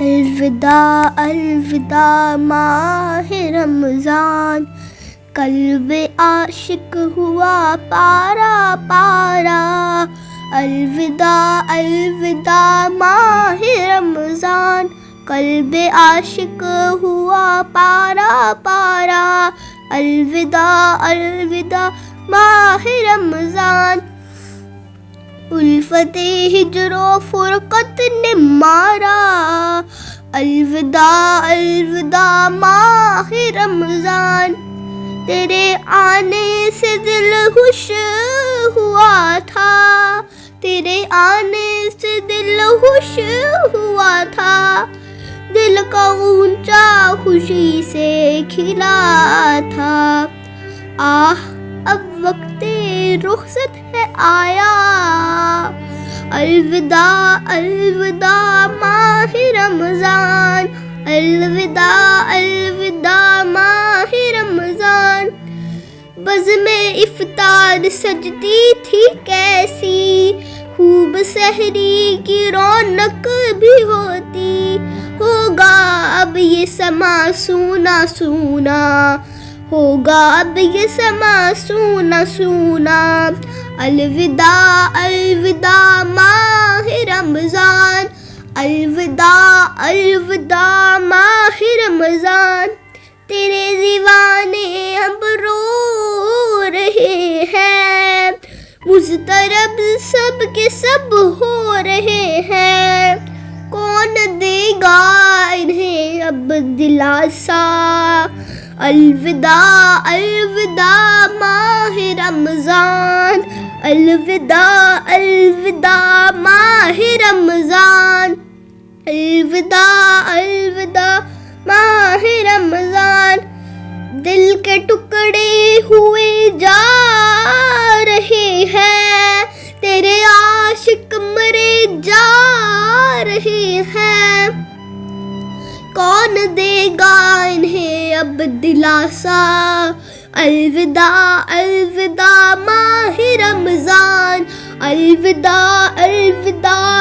الوداع الوداع ماہ رمضان، قلب عاشق ہوا پارا پارا. الوداع الوداع ماہ رمضان، قلب عاشق ہوا پارا پارا. الوداع الوداع ماہ رمضان، الفت ہجر و فرقت نے مارا. الوداع الوداع ماہ رمضان، تیرے آنے سے دل خوش ہوا تھا، تیرے آنے سے دل خوش ہوا تھا. دل کا اونچا خوشی سے کھلا تھا. آہ اب وقت رخصت ہے آیا. الوداع الوداع ماہ رمضان، الوداع الوداع ماہ رمضان. بزم افطار سجتی تھی کیسی، خوب سحری کی رونق بھی ہوتی. ہوگا اب یہ سما سونا سونا، ہوگا اب یہ سما سونا سونا. الوداع الوداع ماہ رمضان، الوداع الوداع ماہ رمضان. تیرے دیوانے اب رو رہے ہیں، مضطرب سب کے سب ہو رہے ہیں. کون دے گا انہیں اب دلاسا. الوداع الوداع ماہ رمضان، الوداع الوداع ماہ رمضان. الوداع الوداع ماہ رمضان، دل کے ٹکڑے ہوئے جا رہے ہیں، تیرے عاشق مرے جا رہے ہیں. کون دے گا انہیں اب دلاسا. الوداع الوداع ماہ رمضان، الوداع الوداع